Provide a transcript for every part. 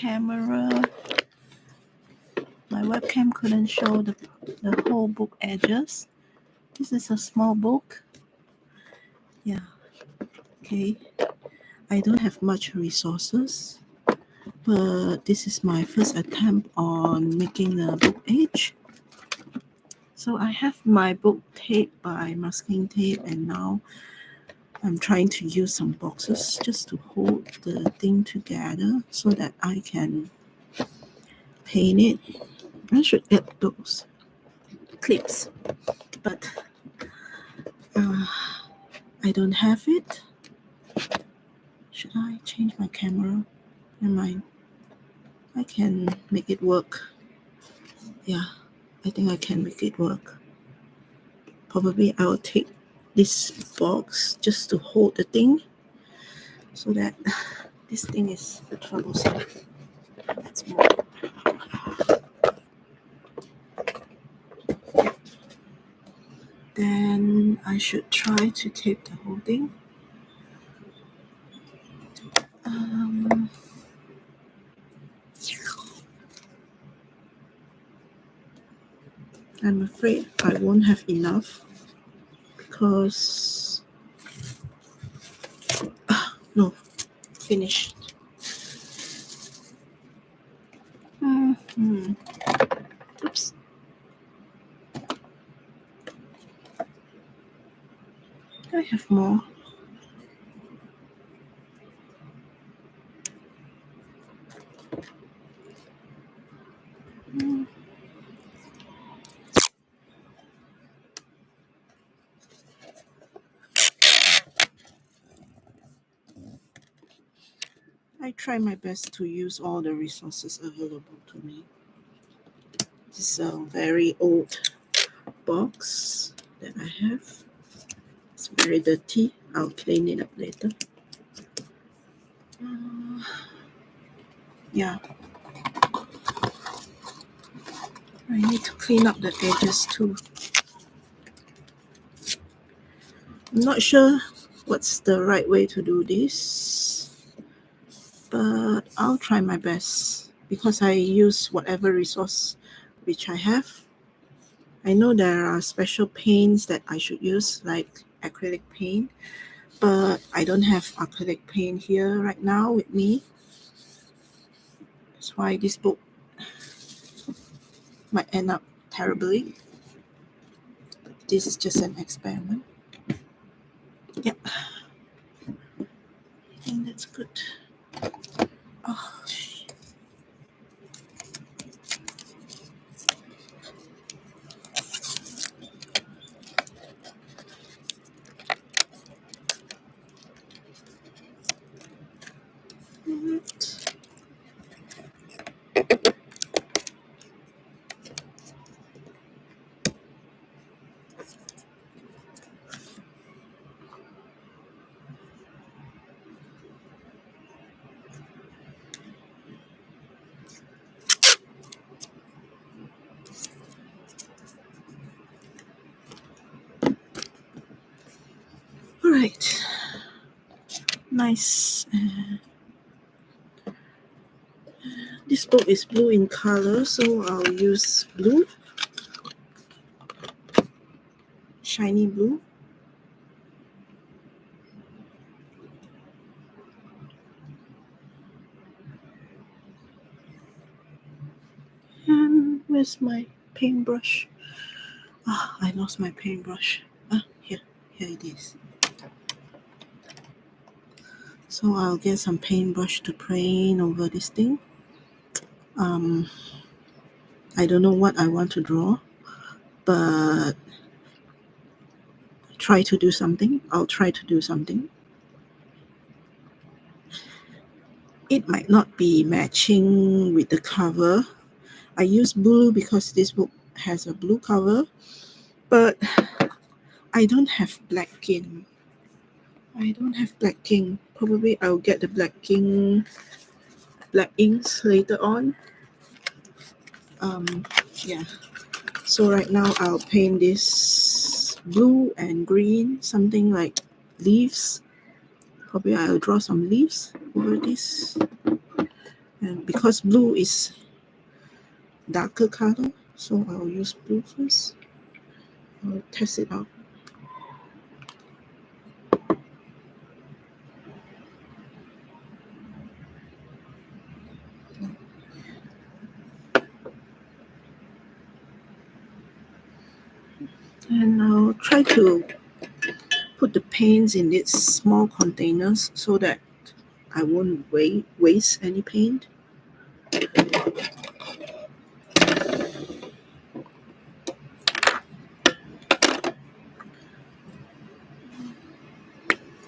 camera. My webcam couldn't show the whole book edges. This is a small book. Yeah. Okay. I don't have much resources, but this is my first attempt on making a book edge. So I have my book taped by masking tape, and now I'm trying to use some boxes just to hold the thing together so that I can paint it. I should get those clips, but I don't have it. Should I change my camera? Never mind. I can make it work. Yeah, I think I can make it work. Probably I'll take this box just to hold the thing so that this thing is troublesome. Let's move. Then I should try to tape the whole thing. I'm afraid I won't have enough because no, finished. Oops. I have more. I try my best to use all the resources available to me. This is a very old box that I have. It's very dirty. I'll clean it up later. Yeah. I need to clean up the edges too. I'm not sure what's the right way to do this, but I'll try my best because I use whatever resource which I have. I know there are special paints that I should use, like acrylic paint, but I don't have acrylic paint here right now with me. That's why this book might end up terribly. But this is just an experiment. Yep. I think that's good. Oh, all right. Nice. This book is blue in color, so I'll use blue. Shiny blue. And where's my paintbrush? I lost my paintbrush. Here it is. So I'll get some paintbrush to paint over this thing. I don't know what I want to draw, but try to do something. I'll try to do something. It might not be matching with the cover. I use blue because this book has a blue cover, but I don't have black ink. Probably I'll get the black inks later on. Yeah. So right now I'll paint this blue and green, something like leaves. Probably I'll draw some leaves over this. And because blue is darker color, so I'll use blue first. I'll test it out. And I'll try to put the paints in its small containers so that I won't waste any paint.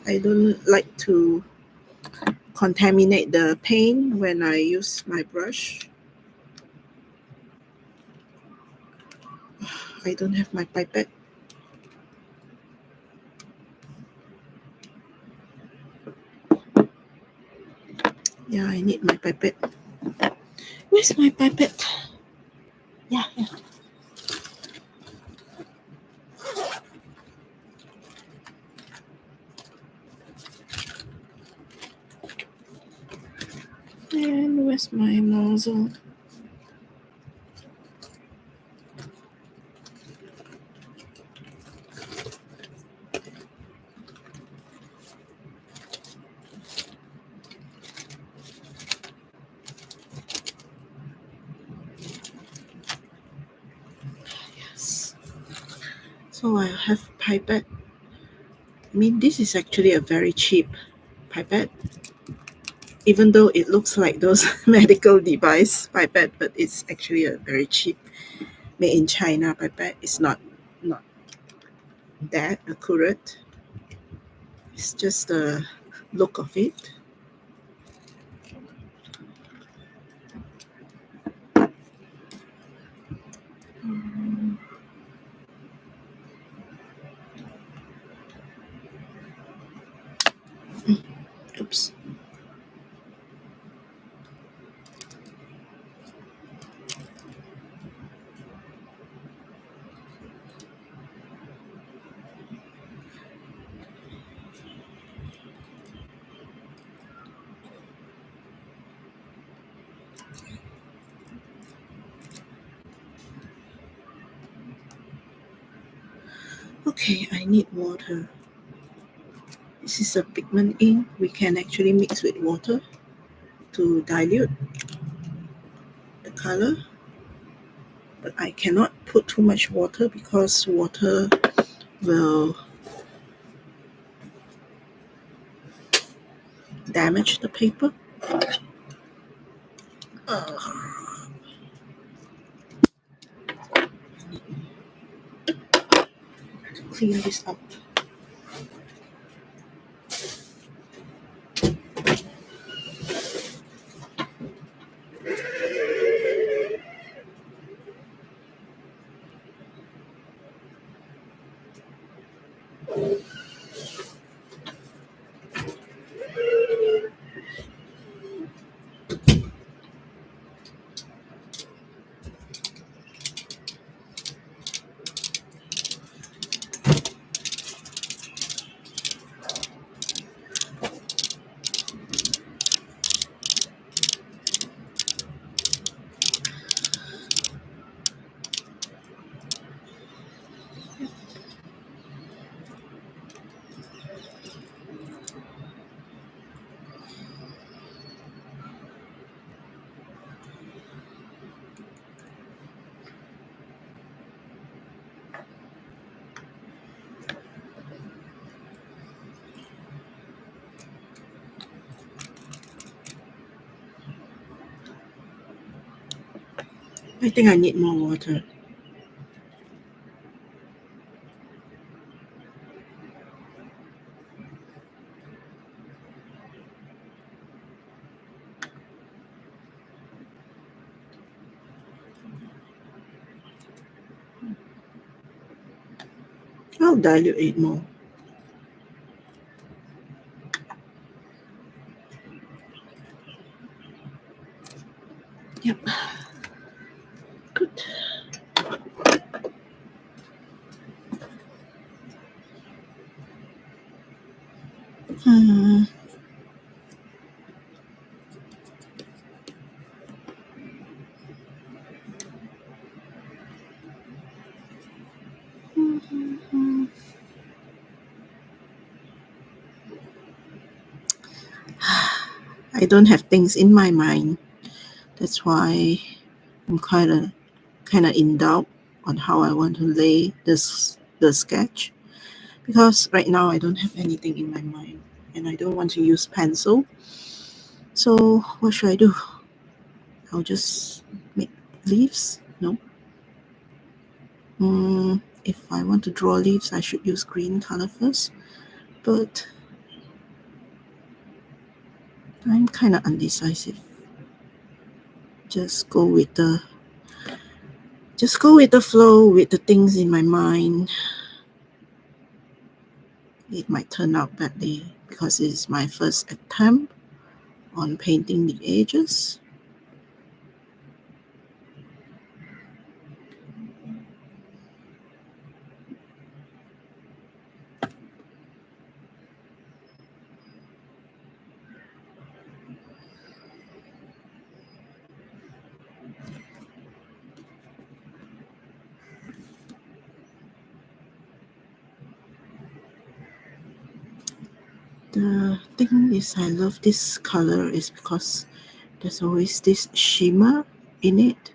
I don't like to contaminate the paint when I use my brush. I don't have my pipette. Yeah, I need my pipette. Where's my pipette? Yeah. And where's my nozzle? Yes. So I have pipette. I mean, this is actually a very cheap pipette. Even though it looks like those medical device pipette, but it's actually a very cheap, made in China pipette. It's not that accurate. It's just the look of it. Oops. Okay, I need water. This is a pigment ink. We can actually mix with water to dilute the color. But I cannot put too much water because water will damage the paper. Clean this up. I think I need more water. I'll dilute it more. Yep. Good. I don't have things in my mind. That's why I'm kind of in doubt on how I want to lay the sketch, because right now I don't have anything in my mind and I don't want to use pencil. So what should I do? I'll just make leaves? No. If I want to draw leaves, I should use green color first, but I'm kind of undecisive. Just go with the flow with the things in my mind. It might turn out badly because it's my first attempt on painting the edges. The thing is, I love this color is because there's always this shimmer in it,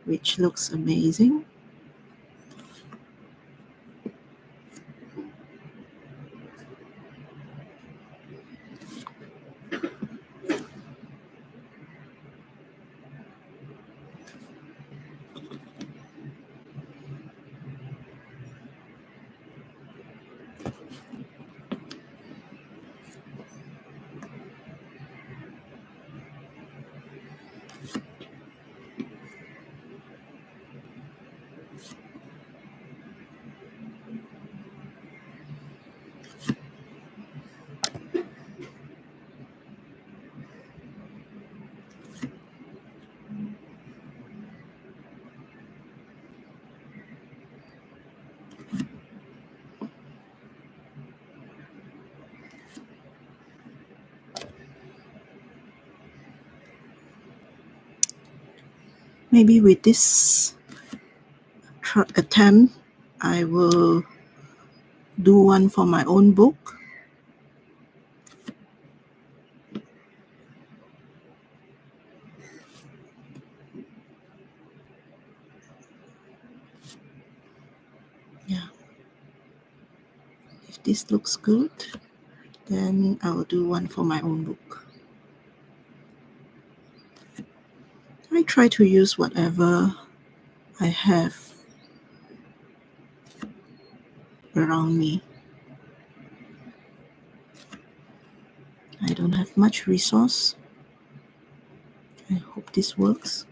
which looks amazing. Maybe with this attempt, I will do one for my own book. Yeah. If this looks good, then I will do one for my own book. I try to use whatever I have around me. I don't have much resource. I hope this works.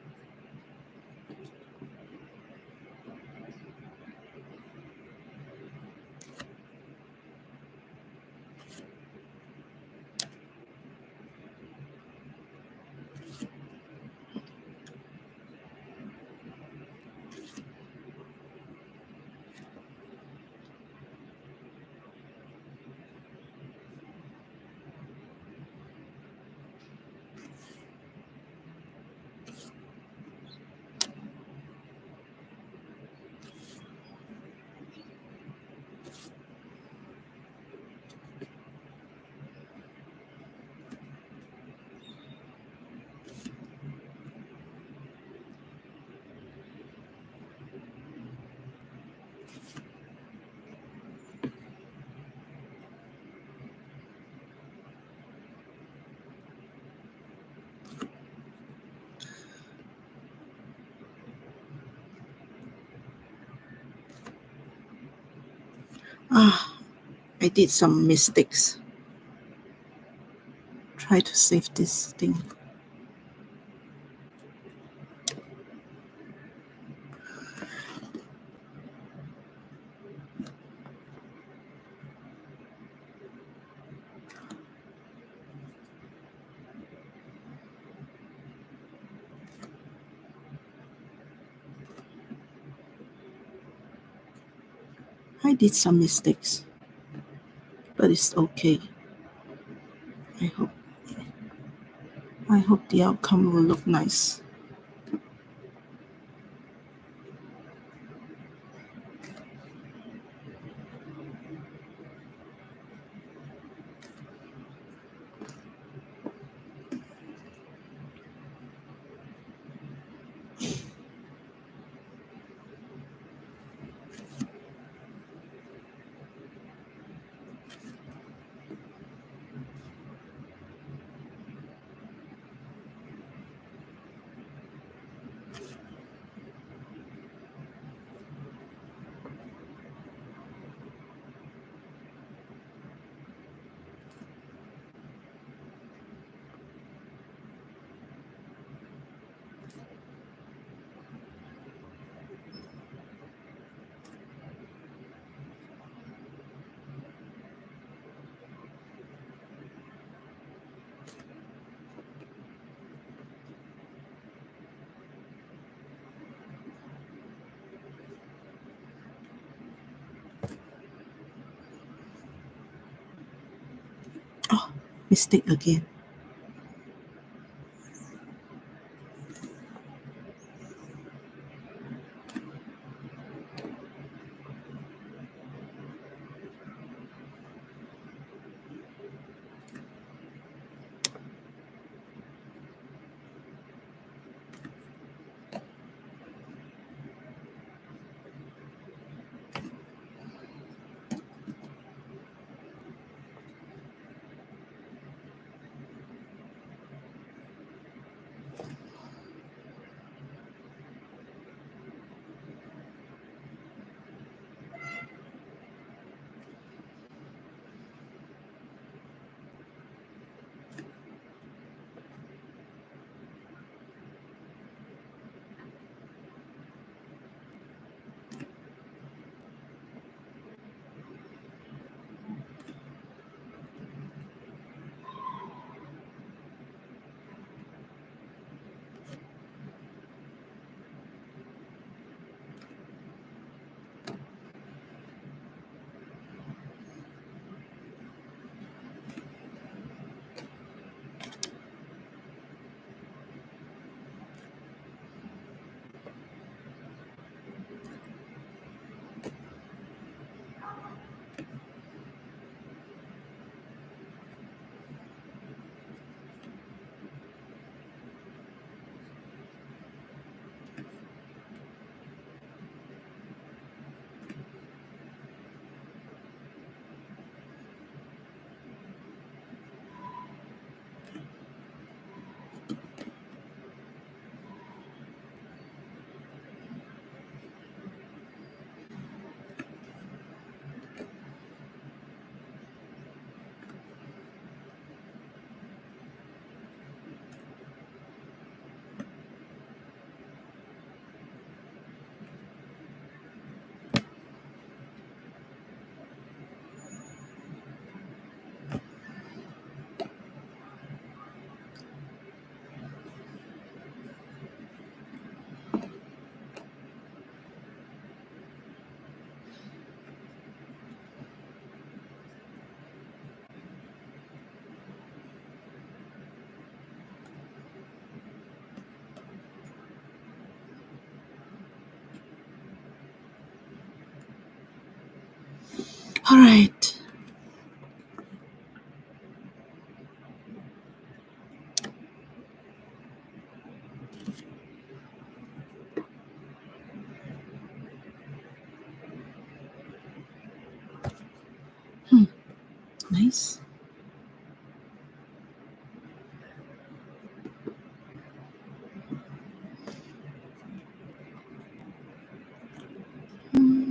I did some mistakes. Try to save this thing. I did some mistakes, but it's okay. I hope the outcome will look nice. mistake again. All right. Nice. Hmm.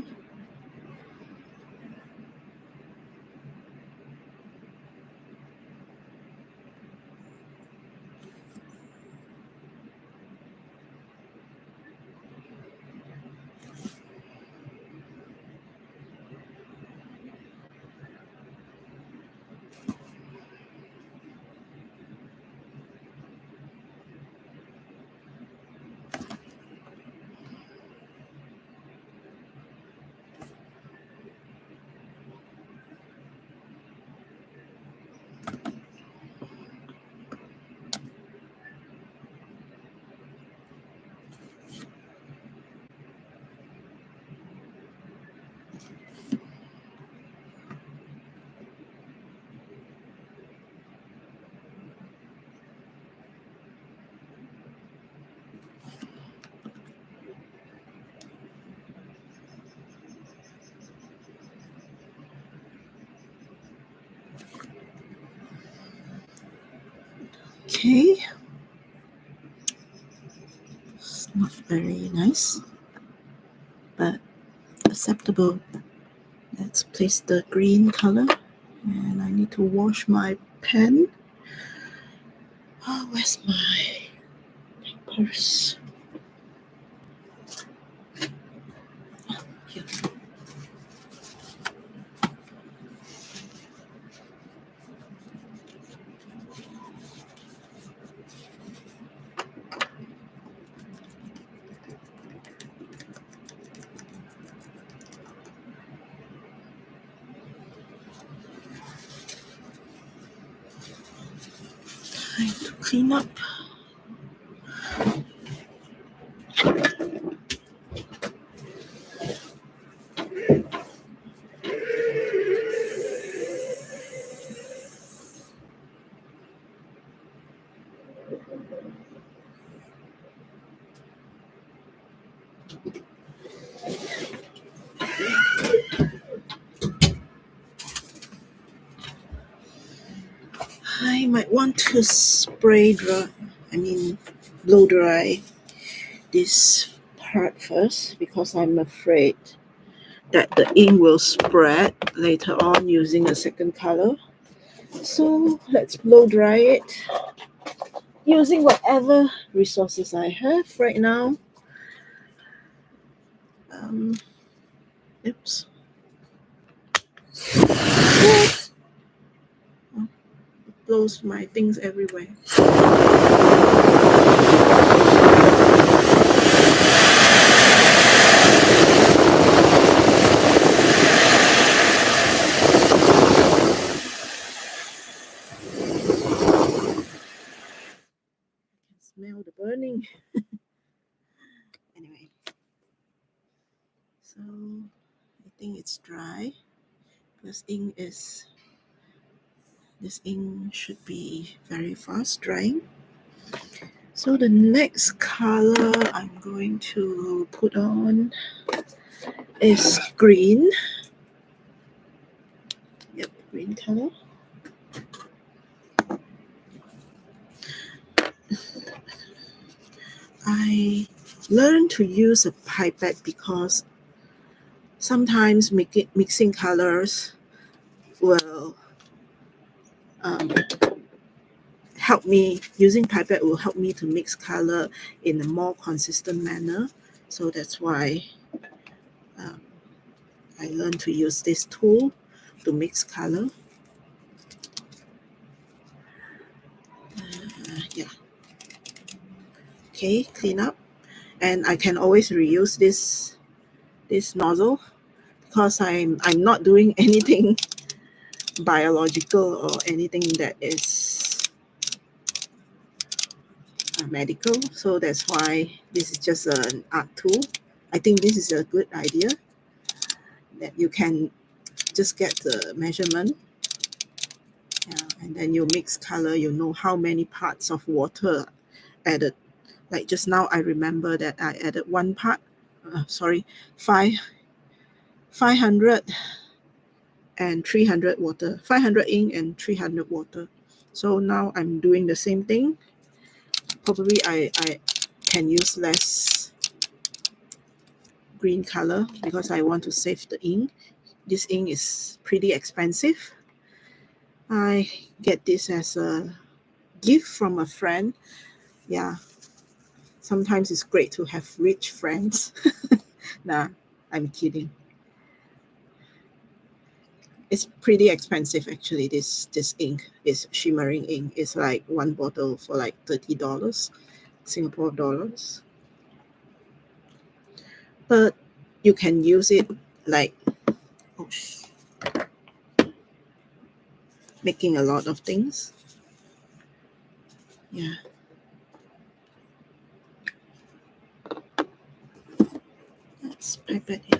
Okay. It's not very nice, but acceptable. Let's place the green color, and I need to wash my pen. Oh, where's my papers? Here. Time to clean up. I might want to blow dry this part first because I'm afraid that the ink will spread later on using a second color. So let's blow dry it using whatever resources I have right now. Oops. What? Oh, it blows my things everywhere. Smell the burning. Anyway, so I think it's dry. This ink should be very fast drying. So the next color I'm going to put on is green. Yep, green color. I learned to use a pipette because sometimes mixing colors will help me. Using pipette will help me to mix color in a more consistent manner. So that's why I learned to use this tool to mix color. Yeah. Okay, clean up. And I can always reuse this nozzle because I'm not doing anything biological or anything that is medical. So that's why this is just an art tool. I think this is a good idea that you can just get the measurement, and then you mix color, you know how many parts of water added. Like just now, I remember that I added 500 and 300 water, 500 ink and 300 water. So now I'm doing the same thing. Probably I can use less green color because I want to save the ink. This ink is pretty expensive. I get this as a gift from a friend. Yeah, sometimes it's great to have rich friends. Nah, I'm kidding. It's pretty expensive actually. This ink is shimmering ink. It's like one bottle for like $30 Singapore dollars. But you can use it like making a lot of things. Yeah. Let's pipette it.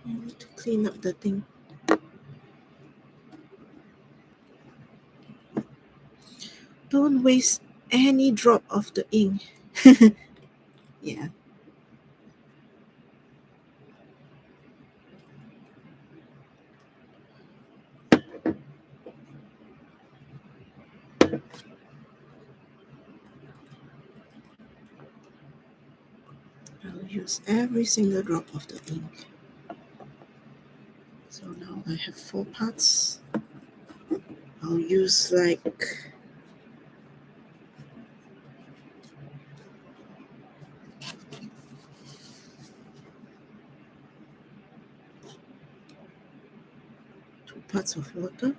I need to clean up the thing. Don't waste any drop of the ink. Yeah. I'll use every single drop of the ink. So now I have 4 parts. I'll use like 2 parts of water.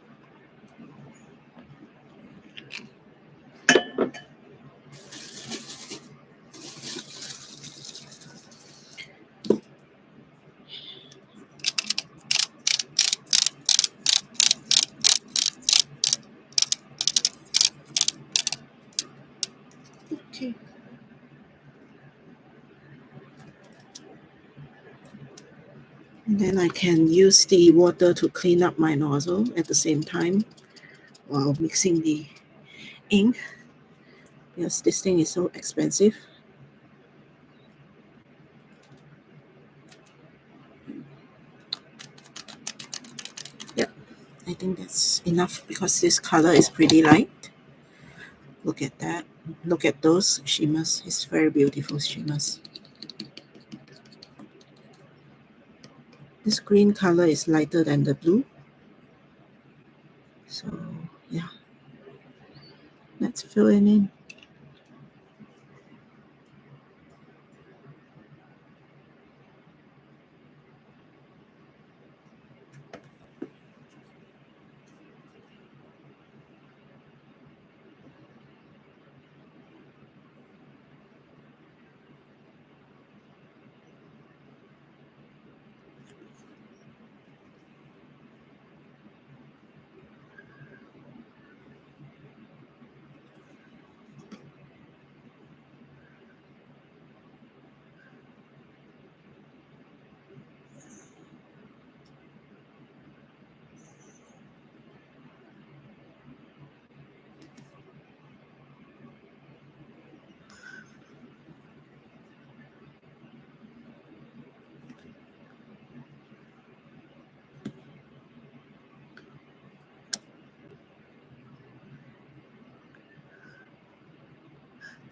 And then I can use the water to clean up my nozzle at the same time while mixing the ink, because this thing is so expensive. Yep, I think that's enough because this color is pretty light. Look at that. Look at those shimmers. It's very beautiful shimmers. This green color is lighter than the blue. So yeah, let's fill it in.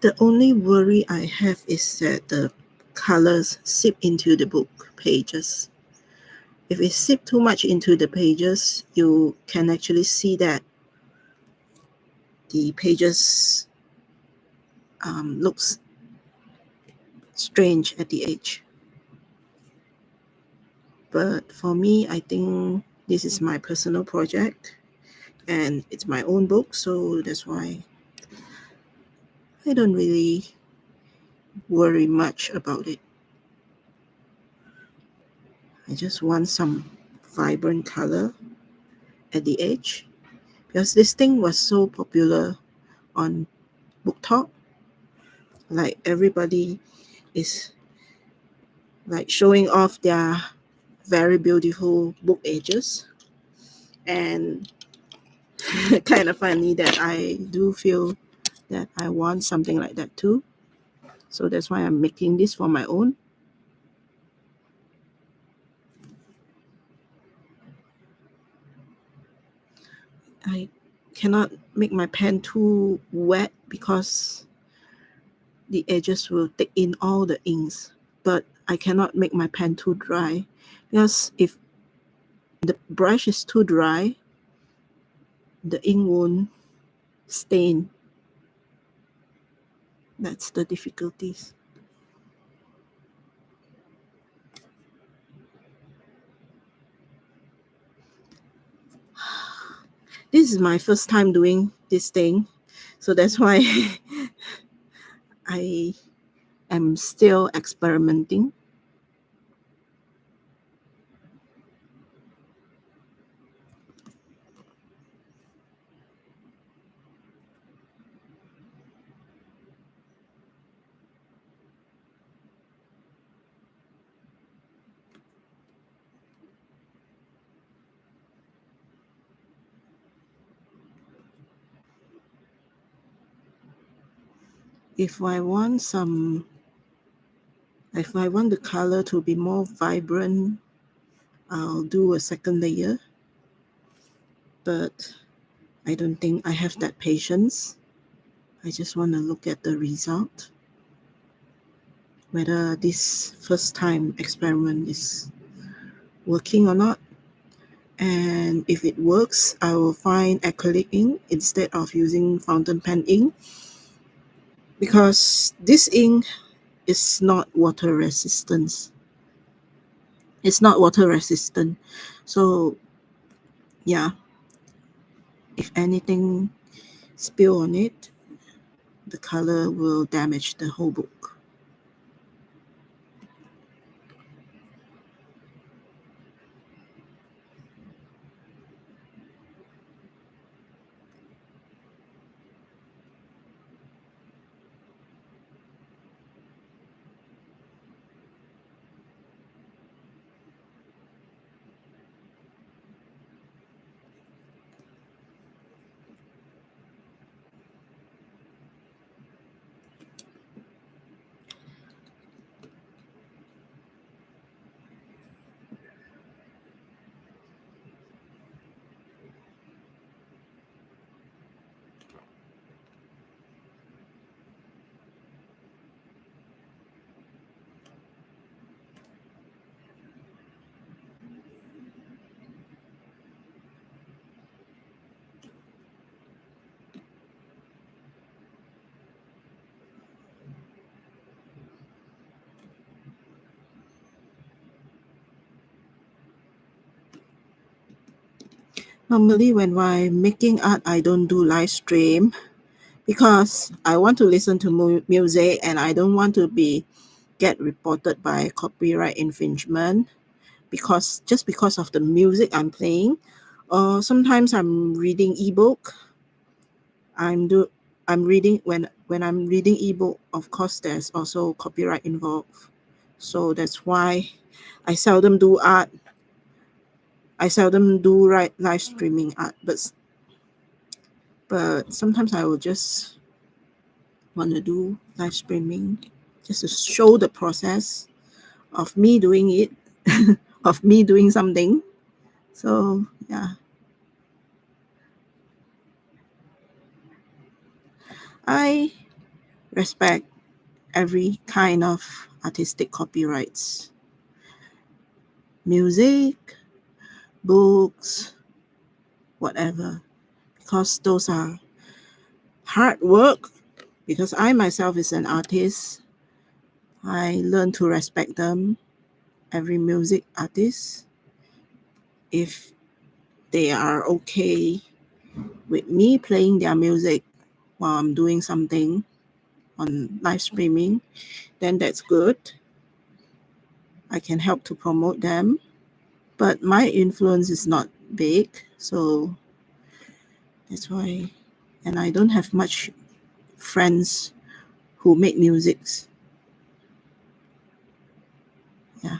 The only worry I have is that the colors seep into the book pages. If it seep too much into the pages, you can actually see that the pages looks strange at the edge. But for me, I think this is my personal project and it's my own book, so that's why I don't really worry much about it. I just want some vibrant color at the edge because this thing was so popular on BookTok. Like everybody is like showing off their very beautiful book edges, and kind of funny that I do feel that I want something like that too. So that's why I'm making this for my own. I cannot make my pen too wet because the edges will take in all the inks, but I cannot make my pen too dry because if the brush is too dry, the ink won't stain. That's the difficulties. This is my first time doing this thing, so that's why I am still experimenting. If I want if I want the color to be more vibrant, I'll do a second layer, but I don't think I have that patience. I just want to look at the result, whether this first time experiment is working or not. And if it works, I will find acrylic ink instead of using fountain pen ink, because this ink is not water resistant. It's not water resistant. So yeah, if anything spill on it, the color will damage the whole book. Normally when I'm making art, I don't do live stream because I want to listen to music and I don't want to get reported by copyright infringement because of the music I'm playing. Sometimes I'm reading ebook. I'm reading when I'm reading ebook. Of course, there's also copyright involved. So that's why I seldom do art. I seldom do live streaming art, but sometimes I will just want to do live streaming just to show the process of me doing it, of me doing something. So yeah, I respect every kind of artistic copyrights, music, books, whatever, because those are hard work. Because I myself is an artist, I learn to respect them. Every music artist, if they are okay with me playing their music while I'm doing something on live streaming, then that's good. I can help to promote them. But my influence is not big, so that's why. And I don't have much friends who make musics. Yeah.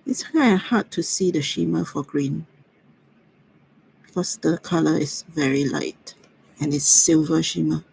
It's kind of hard to see the shimmer for green because the color is very light and it's silver shimmer.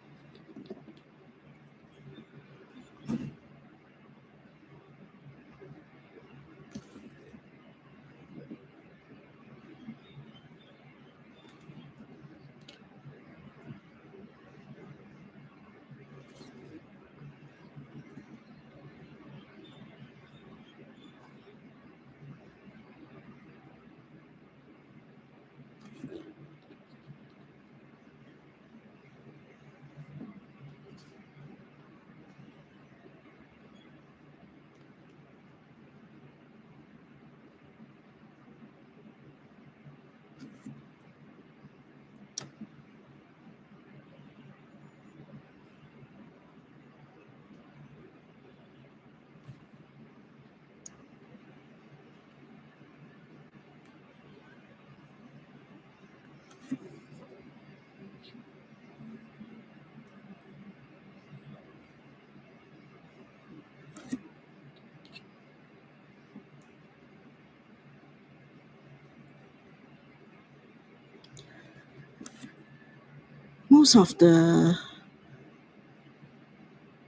Most of the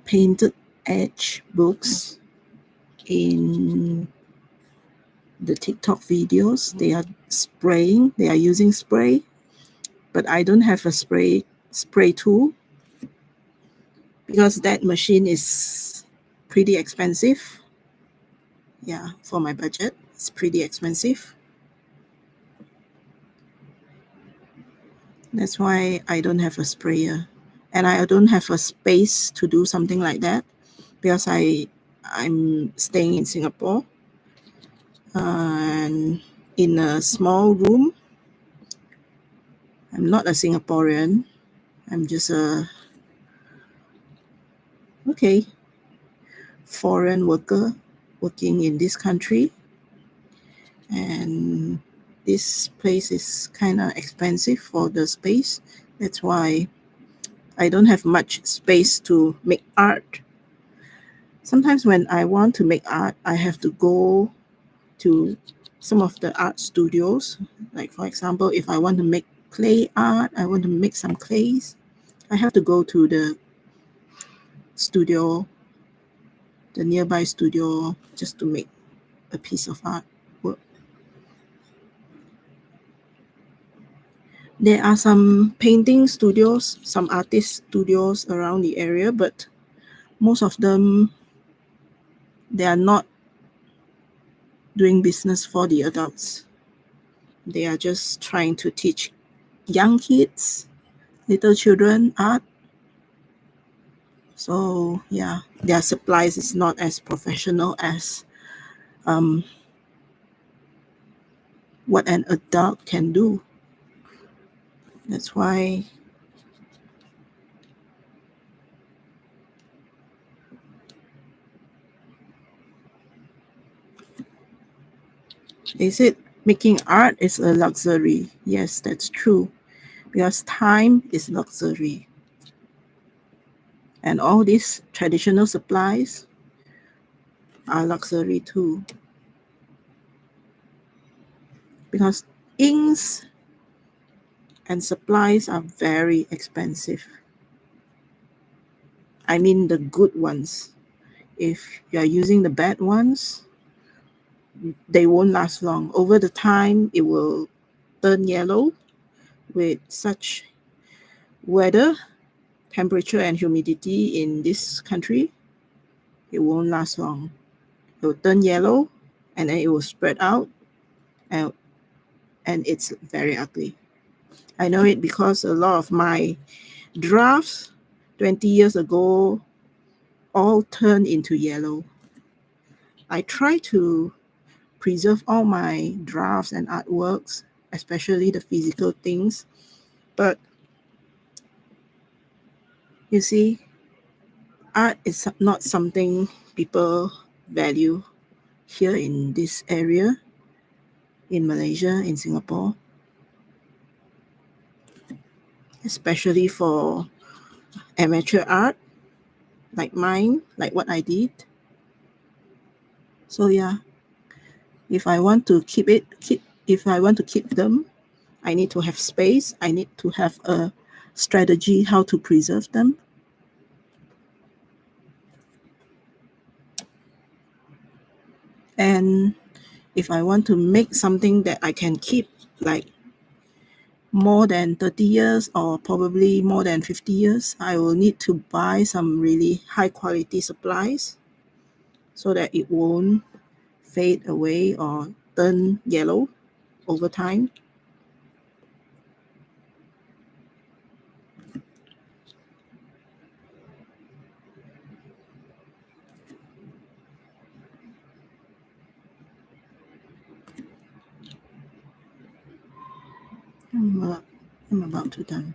painted edge books in the TikTok videos, they are using spray, but I don't have a spray tool because that machine is pretty expensive. Yeah, for my budget, it's pretty expensive. That's why I don't have a sprayer. And I don't have a space to do something like that because I'm staying in Singapore and in a small room. I'm not a Singaporean. I'm just a foreign worker working in this country. And this place is kind of expensive for the space. That's why I don't have much space to make art. Sometimes when I want to make art, I have to go to some of the art studios. Like, for example, if I want to make clay art, I want to make some clays, I have to go to the studio, the nearby studio, just to make a piece of art work. There are some painting studios, some artist studios around the area, but most of them, they are not doing business for the adults. They are just trying to teach young kids little children art. So yeah, their supplies is not as professional as what an adult can do. That's why they said making art is a luxury. Yes, that's true. Because time is luxury. And all these traditional supplies are luxury too. Because inks and supplies are very expensive. I mean the good ones. If you are using the bad ones, they won't last long. Over the time, it will turn yellow with such weather, temperature, and humidity in this country. It won't last long. It will turn yellow and then it will spread out and, and it's very ugly. I know it because a lot of my drafts 20 years ago all turned into yellow. I try to preserve all my drafts and artworks, especially the physical things. But you see, art is not something people value here in this area, in Malaysia, in Singapore, especially for amateur art like mine, like what I did. So yeah, if I want to if I want to keep them, I need to have space. I need to have a strategy how to preserve them. And if I want to make something that I can keep like more than 30 years or probably more than 50 years, I will need to buy some really high quality supplies so that it won't fade away or turn yellow over time. I'm about to done.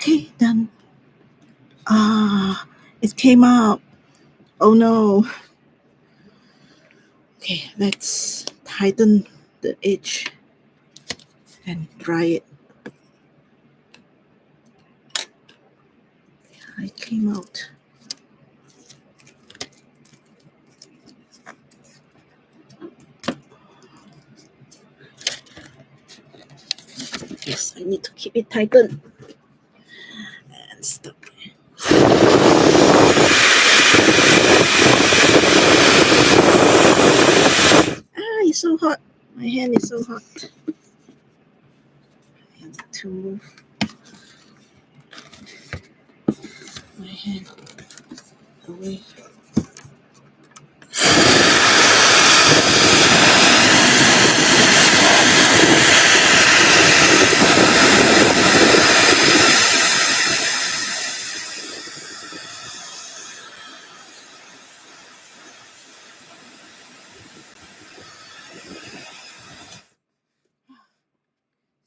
Okay, done. It came out. Oh no. Okay, let's tighten the edge and dry it. It came out. Yes, I need to keep it tightened and stop. It's so hot. My hand is so hot. I need to move my hand away.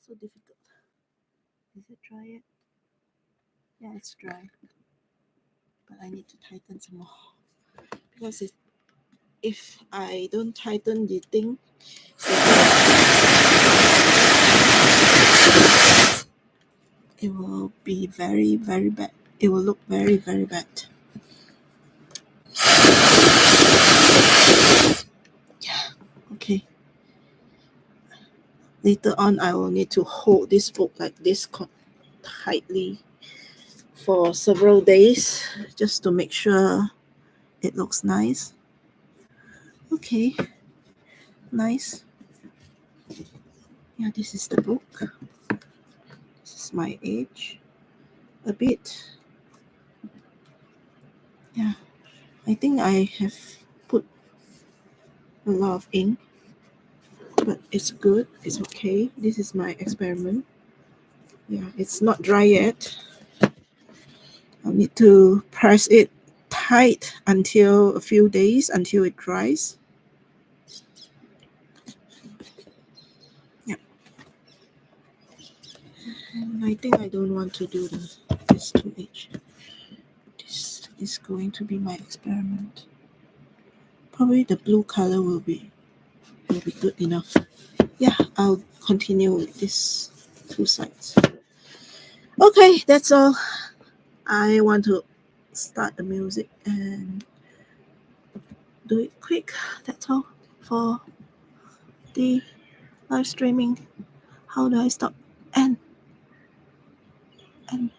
So difficult. Is it dry yet? Yeah, it's dry. But I need to tighten some more. Because if I don't tighten the thing, it will be very, very bad. It will look very, very bad. Yeah, okay. Later on, I will need to hold this book like this tightly for several days just to make sure it looks nice. Okay, nice. Yeah, this is the book. This is my age. A bit. Yeah, I think I have put a lot of ink, but it's good. It's okay. This is my experiment. Yeah, it's not dry yet. I'll need to press it tight until a few days until it dries. Yeah. And I think I don't want to do this too much. This is going to be my experiment. Probably the blue color will be good enough. Yeah, I'll continue with these two sides. Okay, that's all. I want to start the music and do it quick. That's all for the live streaming. How do I stop? And and